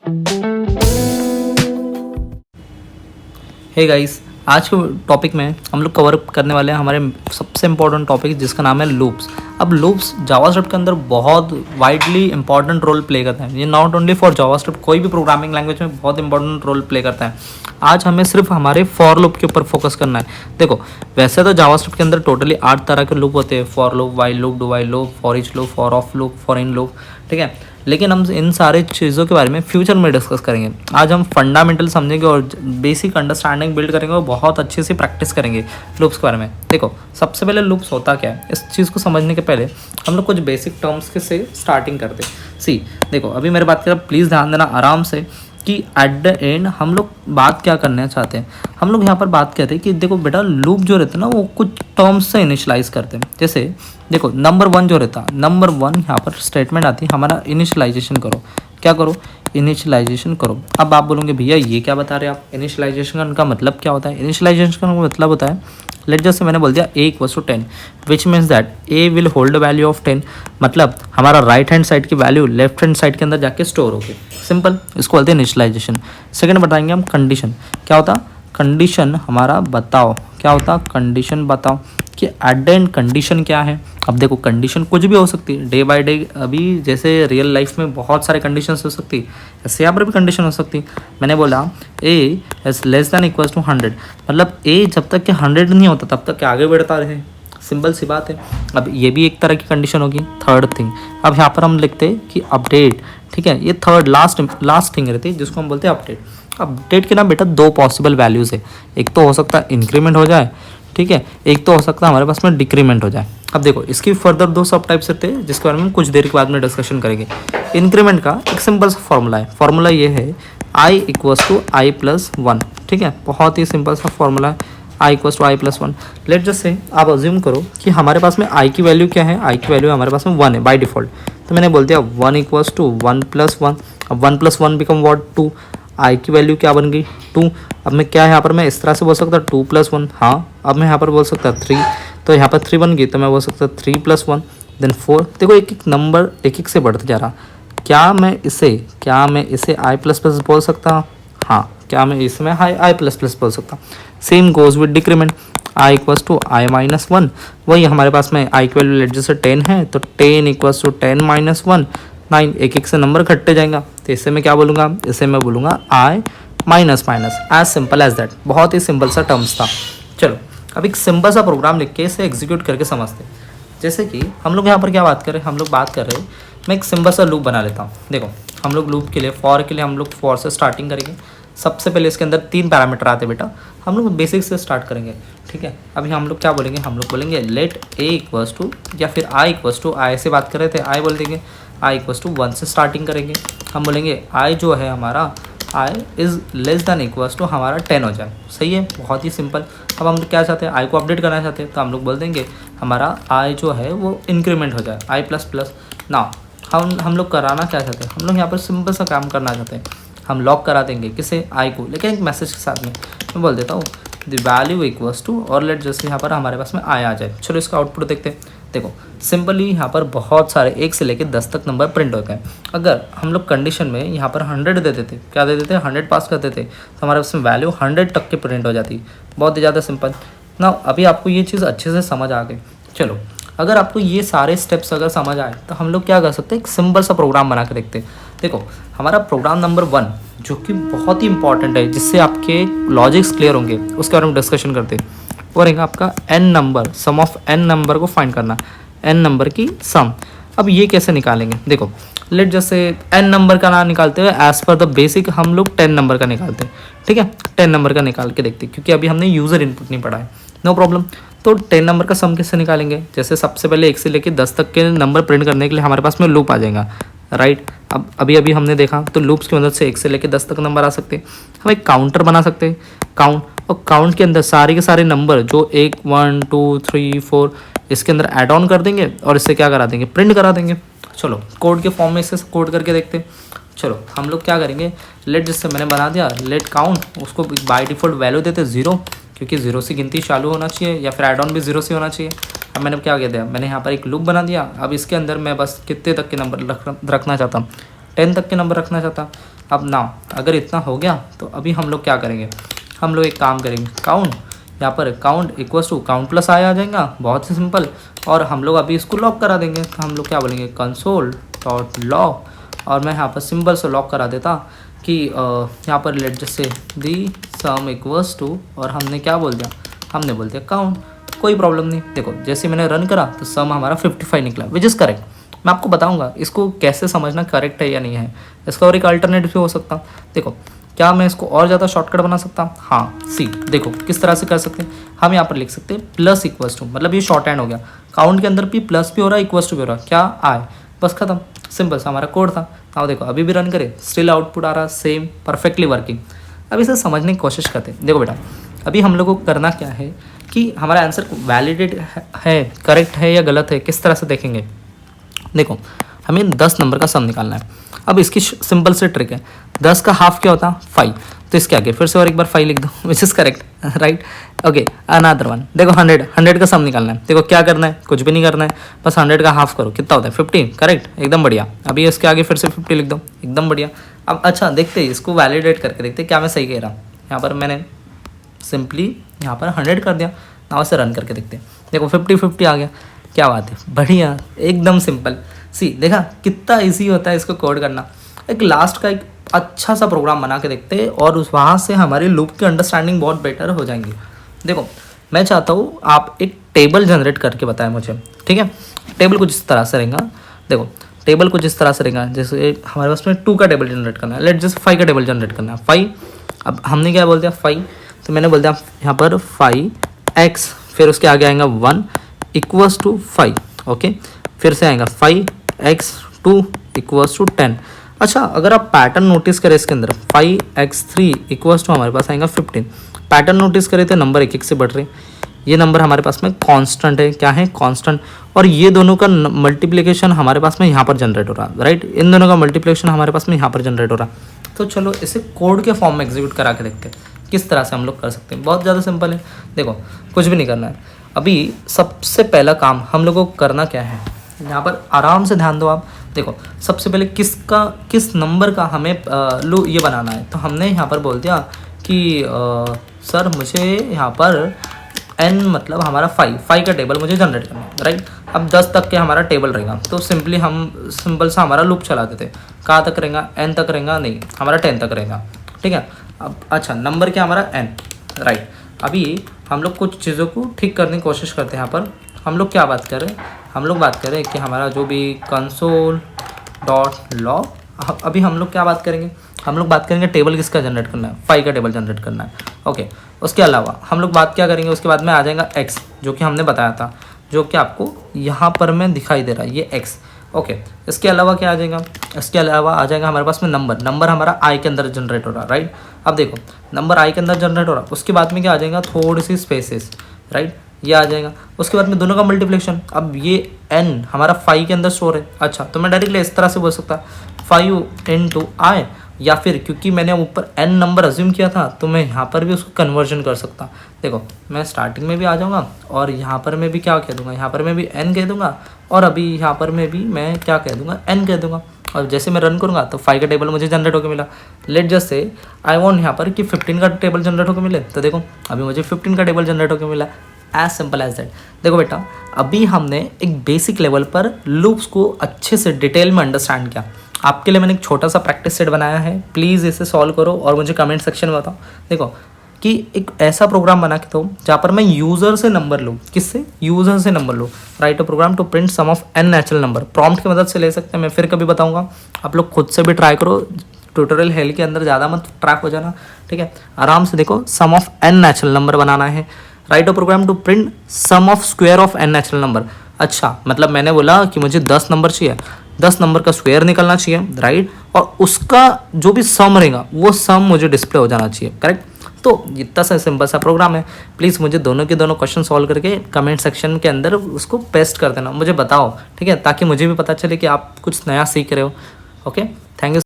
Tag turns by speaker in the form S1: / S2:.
S1: Hey guys, आज के topic में हम लोग कवर करने वाले हैं हमारे सबसे इम्पोर्टेंट टॉपिक जिसका नाम है लूप्स। अब लूप्स जावास्क्रिप्ट के अंदर बहुत वाइडली इंपॉर्टेंट रोल प्ले करते हैं। ये नॉट ओनली फॉर जावास्क्रिप्ट, कोई भी प्रोग्रामिंग लैंग्वेज में बहुत इंपॉर्टेंट रोल प्ले करता है। आज हमें सिर्फ हमारे फॉर लूप के ऊपर फोकस करना है। देखो, वैसे तो जावास्क्रिप्ट के अंदर टोटली 8 तरह के लूप होते हैं, for loop, while loop, do while loop, for each loop, for of loop, for in loop, ठीक है। लेकिन हम इन सारे चीज़ों के बारे में फ्यूचर में डिस्कस करेंगे। आज हम फंडामेंटल समझेंगे और बेसिक अंडरस्टैंडिंग बिल्ड करेंगे और बहुत अच्छे से प्रैक्टिस करेंगे लूप्स के बारे में। देखो, सबसे पहले लूप्स होता क्या है, इस चीज़ को समझने के पहले हम लोग कुछ बेसिक टर्म्स के से स्टार्टिंग करते हैं। सी, देखो, अभी मेरी बात करें, प्लीज़ ध्यान देना आराम से कि एट द एंड हम लोग बात क्या करना चाहते हैं। हम लोग यहाँ पर बात करते हैं कि देखो बेटा, लूप जो रहते हैं ना वो कुछ टर्म्स से इनिशियलाइज करते हैं। जैसे देखो, नंबर 1 जो रहता है, नंबर 1 यहाँ पर स्टेटमेंट आती है हमारा इनिशियलाइजेशन करो। क्या करो? इनिशियलाइजेशन करो। अब आप बोलोगे भैया ये क्या बता रहे हैं आप, इनिशियलाइजेशन का मतलब क्या होता है? इनिशियलाइजेशन का मतलब होता है, लेट जैसे मैंने बोल दिया a = 10 which means that a will hold value of 10, मतलब हमारा राइट हैंड साइड की वैल्यू लेफ्ट हैंड साइड के अंदर जाके स्टोर होगी। सिंपल, इसको बोलते हैं इनिशियलाइजेशन। सेकंड बताएंगे हम कंडीशन। क्या होता? कंडीशन हमारा बताओ। क्या होता? कंडीशन बताओ कि एट द एंड कंडीशन क्या है। अब देखो, कंडीशन कुछ भी हो सकती है डे बाय डे। अभी जैसे रियल लाइफ में बहुत सारे कंडीशंस हो सकती है, ऐसे यहाँ पर भी कंडीशन हो सकती है। मैंने बोला a is less than equals to 100, मतलब a जब तक कि 100 नहीं होता तब तक आगे बढ़ता रहे। सिंपल सी बात है। अब ये भी एक तरह की कंडीशन होगी। थर्ड थिंग, अब यहाँ पर हम लिखते हैं कि अपडेट, ठीक है। ये थर्ड लास्ट थिंग रहती है जिसको हम बोलते हैं अपडेट। अपडेट के ना बेटा 2 पॉसिबल वैल्यूज़ है। एक तो हो सकता है इंक्रीमेंट हो जाए, ठीक है, एक तो हो सकता है हमारे पास में डिक्रीमेंट हो जाए। अब देखो, इसकी फर्दर 2 सब टाइप्स रहते हैं जिसके बारे में कुछ देर के बाद में डिस्कशन करेंगे। इंक्रीमेंट का एक सिंपल सा फॉर्मूला है। फॉर्मूला ये है i = i+1, ठीक है। बहुत ही सिंपल सा फॉर्मूला है, i = i+1। Let just say आप अज्यूम करो कि हमारे पास में i की वैल्यू क्या है। i की वैल्यू हमारे पास में 1 है बाय डिफ़ॉल्ट। तो मैंने बोल दिया 1 = 1+1। अब 1+1 बिकम व्हाट? 2। i की वैल्यू क्या बन गई? 2। अब मैं क्या यहाँ पर मैं इस तरह से बोल सकता 2+1। हाँ, अब मैं यहाँ पर बोल सकता 3, तो यहाँ पर 3 बन गई, तो मैं बोल सकता 3+1 देन 4। देखो, एक एक नंबर एक एक से बढ़ते जा रहा। क्या मैं इसे i++ बोल सकता हूँ? हाँ, क्या मैं इसमें i++ बोल सकता हूँ। Same goes with decrement, i = i-1। वही हमारे पास में i की वैल्यू लेट जैसे 10 है, तो 10 = 10 - 1 9। एक एक से नंबर घटते जाएगा, तो इसे मैं क्या बोलूँगा? इसे मैं बोलूँगा i -, as simple as that. बहुत ही सिंपल सा टर्म्स था। चलो, अब एक सिंपल सा प्रोग्राम लिख के इसे एग्जीक्यूट करके समझते हैं। जैसे कि हम लोग यहाँ पर क्या बात कर रहे हैं, हम लोग बात कर रहे हैं, मैं एक सिंपल सा लूप बना लेता हूँ। देखो, हम लोग लूप के लिए, फॉर के लिए हम लोग फॉर से स्टार्टिंग करेंगे। सबसे पहले इसके अंदर 3 पैरामीटर आते हैं बेटा, हम लोग बेसिक से स्टार्ट करेंगे, ठीक है। अभी हम लोग क्या बोलेंगे? हम लोग बोलेंगे लेट a = या फिर i = i से बात कर रहे थे, i बोल देंगे। i = 1 से स्टार्टिंग करेंगे। हम बोलेंगे i जो है हमारा, i is less than equals to हमारा 10 हो जाए। सही है, बहुत ही सिंपल। अब हम क्या चाहते हैं? i को अपडेट करना चाहते हैं, तो हम लोग बोल देंगे हमारा i जो है वो इंक्रीमेंट हो जाए, i++। ना हम लोग कराना क्या चाहते हैं? हम लोग यहाँ पर सिंपल सा काम करना चाहते हैं। हम लॉक करा देंगे किसे? i को, लेकिन एक मैसेज के साथ में मैं बोल देता हूँ द वैल्यू इक्वल्स टू, और लेट जैसे यहाँ पर हमारे पास में i आ जाए। चलो, इसका आउटपुट देखते हैं। देखो, सिंपली यहाँ पर बहुत सारे 1 से लेकर 10 तक नंबर प्रिंट हो गए। अगर हम लोग कंडीशन में यहाँ पर 100 दे देते, क्या दे देते? 100 पास कर देते, तो हमारे पास में वैल्यू 100 तक की प्रिंट हो जाती। बहुत ही ज़्यादा सिंपल ना। अभी आपको ये चीज़ अच्छे से समझ आ गई। चलो, अगर आपको ये सारे स्टेप्स अगर समझ आए तो हम लोग क्या कर सकते हैं? एक सिंपल सा प्रोग्राम बना के देखते हैं। देखो, हमारा प्रोग्राम नंबर 1 जो कि बहुत ही इंपॉर्टेंट है, जिससे आपके लॉजिक्स क्लियर होंगे, उसके बारे में डिस्कशन करते हैं। वो रहेगा आपका n number, sum of n number को फाइंड करना, n नंबर की सम। अब ये कैसे निकालेंगे? देखो, लेट जैसे n नंबर का ना निकालते हुए एज पर द बेसिक हम लोग 10 नंबर का निकालते हैं, ठीक है। 10 नंबर का निकाल के देखते हैं, क्योंकि अभी हमने यूज़र इनपुट नहीं पढ़ा है। No problem. तो 10 नंबर का सम कैसे निकालेंगे? जैसे सबसे पहले 1 से लेकर 10 तक के नंबर प्रिंट करने के लिए हमारे पास में लूप आ जाएगा, राइट। अब अभी हमने देखा तो लूप्स की मदद से 1 से लेकर 10 तक नंबर आ सकते हैं। हम एक काउंटर बना सकते हैं, काउंट, और काउंट के अंदर सारे के सारे नंबर जो 1 1 2 3 4 इसके अंदर ऐड ऑन कर देंगे और इससे क्या करा देंगे? प्रिंट करा देंगे। चलो, कोड के फॉर्म में इसे कोड करके देखते हैं। चलो, हम लोग क्या करेंगे? लेट जिससे मैंने बना दिया लेट काउंट, उसको बाय डिफ़ॉल्ट वैल्यू देते 0, क्योंकि 0 से गिनती चालू होना चाहिए, या फिर ऐड ऑन भी 0 से होना चाहिए। अब मैंने क्या किया दिया? मैंने यहाँ पर एक लूप बना दिया। अब इसके अंदर मैं बस कितने तक के नंबर रखना चाहता हूँ, 10 तक के नंबर रखना चाहता। अब ना अगर इतना हो गया तो अभी हम लोग क्या करेंगे, हम लोग एक काम करेंगे, काउंट, यहाँ पर count equals to count plus आ जाएगा, बहुत ही सिंपल। और हम लोग अभी इसको लॉक करा देंगे, तो हम लोग क्या बोलेंगे, कंसोल डॉट लॉक, और मैं यहाँ पर सिंबल से लॉक करा देता कि यहाँ पर लेट जैसे दी सम इक्वल्स टू, और हमने क्या बोल दिया, हमने बोल दिया काउंट, कोई प्रॉब्लम नहीं। देखो जैसे मैंने रन करा तो सम हमारा 55 निकला, विच इज़ करेक्ट। मैं आपको बताऊंगा इसको कैसे समझना करेक्ट है या नहीं है, इसका और एक अल्टरनेटिव भी हो सकता। देखो क्या मैं इसको और ज़्यादा शॉर्टकट बना सकता, हाँ सी, देखो किस तरह से कर सकते हैं हम, यहाँ पर लिख सकते हैं प्लस इक्वल्स टू, मतलब ये शॉर्ट हैंड हो गया, काउंट के अंदर भी प्लस भी हो रहा है इक्वल्स टू भी हो रहा है, क्या आए, बस खत्म, सिंपल सा हमारा कोड था। अब देखो अभी भी रन करें, स्टिल आउटपुट आ रहा सेम, परफेक्टली वर्किंग। अब इसे समझने की कोशिश करते हैं। देखो बेटा अभी हम लोग को करना क्या है कि हमारा आंसर वैलिडेट है, करेक्ट है या गलत है, किस तरह से देखेंगे। देखो हमें 10 नंबर का सम निकालना है। अब इसकी सिंपल से ट्रिक है, 10 का हाफ क्या होता है 5, तो इसके आगे फिर से और एक बार 5 लिख दो, which is correct, right. Okay another one, देखो 100 का सम निकालना है। देखो क्या करना है, कुछ भी नहीं करना है, बस 100 का हाफ करो, कितना होता है 15, करेक्ट, एकदम बढ़िया। अभी इसके आगे फिर से 50 लिख दो, एकदम बढ़िया। अब अच्छा देखते हैं इसको वैलिडेट करके देखते क्या मैं सही कह रहा हूँ। यहाँ पर मैंने सिंपली यहाँ पर 100 कर दिया, नाउ से रन करके देखते हैं। देखो 50 आ गया, क्या बात है, बढ़िया, एकदम सिंपल। सी देखा कितना इजी होता है इसको कोड करना। एक लास्ट का एक अच्छा सा प्रोग्राम बना के देखते हैं और उस वहाँ से हमारी लूप की अंडरस्टैंडिंग बहुत बेटर हो जाएंगी। देखो मैं चाहता हूँ आप एक टेबल जनरेट करके बताएं मुझे, ठीक है। टेबल कुछ इस तरह से रहेगा, देखो टेबल कुछ इस तरह से रहेगा, जैसे हमारे पास में 2 का टेबल जनरेट करना है, लेट जैसे 5 का टेबल जनरेट करना है, 5। अब हमने क्या बोल दिया 5, तो मैंने बोल दिया यहाँ पर 5x, फिर उसके आगे आएगा 1 इक्वल्स टू 5, ओके, फिर से आएगा 5x 2 इक्वल्स टू 10। अच्छा अगर आप पैटर्न नोटिस करें इसके अंदर 5x3 इक्वल्स टू हमारे पास आएगा 15। पैटर्न नोटिस करें तो नंबर एक एक से बढ़ रहे हैं, ये नंबर हमारे पास में कांस्टेंट है, क्या है कांस्टेंट, और ये दोनों का मल्टीप्लिकेशन हमारे पास में यहाँ पर जनरेट हो रहा है, राइट, इन दोनों का मल्टीप्लिकेशन हमारे पास में यहाँ पर जनरेट हो रहा है। तो चलो इसे कोड के फॉर्म में एग्जीक्यूट करा के देखते हैं किस तरह से हम लोग कर सकते हैं। बहुत ज़्यादा सिंपल है, देखो कुछ भी नहीं करना है। अभी सबसे पहला काम हम लोगों को करना क्या है, यहाँ पर आराम से ध्यान दो आप। देखो सबसे पहले किस नंबर का हमें ये बनाना है, तो हमने यहाँ पर बोल दिया कि सर मुझे यहाँ पर n मतलब हमारा 5 का टेबल मुझे जनरेट करना है, राइट। अब 10 तक के हमारा टेबल रहेगा, तो सिंपली हम सिंपल सा हमारा लूप चला देते, कहाँ तक रहेगा, n तक रहेगा, नहीं हमारा 10 तक रहेगा, ठीक है। अब अच्छा नंबर क्या हमारा n, राइट। अभी हम लोग कुछ चीज़ों को ठीक करने की कोशिश करते हैं। यहाँ पर हम लोग क्या बात कर रहे हैं, हम लोग बात कर रहे हैं कि हमारा जो भी कंसोल डॉट लॉग, अभी हम लोग क्या बात करेंगे, हम लोग बात करेंगे टेबल किसका जनरेट करना है, 5 का टेबल जनरेट करना है, ओके। उसके अलावा हम लोग बात क्या करेंगे, उसके बाद में आ जाएगा x, जो कि हमने बताया था, जो कि आपको यहाँ पर में दिखाई दे रहा है, ये x, ओके। इसके अलावा क्या आ जाएगा, इसके अलावा आ जाएगा हमारे पास में नंबर हमारा i के अंदर जनरेट हो रहा है, राइट। अब देखो नंबर i के अंदर जनरेट हो रहा है, उसके बाद में क्या आ जाएगा, थोड़ी सी स्पेसेस, राइट, ये आ जाएगा। उसके बाद में दोनों का मल्टीप्लिकेशन, अब ये n हमारा 5 के अंदर स्टोर है, अच्छा तो मैं डायरेक्टली इस तरह से बोल सकता 5 into i, या फिर क्योंकि मैंने ऊपर n नंबर अज्यूम किया था तो मैं यहाँ पर भी उसको कन्वर्जन कर सकता। देखो मैं स्टार्टिंग में भी आ जाऊँगा और यहाँ पर मैं भी क्या कह दूँगा, यहाँ पर मैं भी n कह दूँगा, और अभी यहाँ पर मैं भी मैं क्या कह दूँगा, n कह दूँगा। और जैसे मैं रन करूँगा तो 5 का टेबल मुझे जनरेट होकर मिला। Let just say I want यहाँ पर कि 15 का टेबल जनरेट होकर मिले, तो देखो अभी मुझे 15 का टेबल जनरेट होकर मिला, एज सिंपल एज दैट। देखो बेटा अभी हमने एक बेसिक लेवल पर लूप्स को अच्छे से डिटेल में अंडरस्टैंड किया। आपके लिए मैंने एक छोटा सा प्रैक्टिस सेट बनाया है, प्लीज़ इसे सॉल्व करो और मुझे कमेंट सेक्शन में बताओ। देखो कि एक ऐसा प्रोग्राम बना के दो जहाँ पर मैं यूज़र से नंबर लूँ, किससे, यूज़र से नंबर लूँ। Write a program to print sum of n natural number, prompt की मदद से ले सकते हैं, मैं फिर कभी बताऊँगा, आप लोग खुद से भी ट्राई करो, ट्यूटोरियल हेल के अंदर ज़्यादा मत ट्रैक हो जाना, ठीक है। आराम से देखो sum of n natural number बनाना है। Write a program to print sum of square of n natural number. अच्छा मतलब मैंने बोला कि मुझे 10 नंबर चाहिए, 10 नंबर का स्क्वायर निकलना चाहिए, राइट, और उसका जो भी सम रहेगा वो सम मुझे डिस्प्ले हो जाना चाहिए, करेक्ट। तो इतना सा सिंपल सा प्रोग्राम है। प्लीज़ मुझे दोनों के दोनों क्वेश्चन सॉल्व करके कमेंट सेक्शन के अंदर उसको पेस्ट कर देना, मुझे बताओ, ठीक है, ताकि मुझे भी पता चले कि आप कुछ नया सीख रहे हो। Okay, thank you.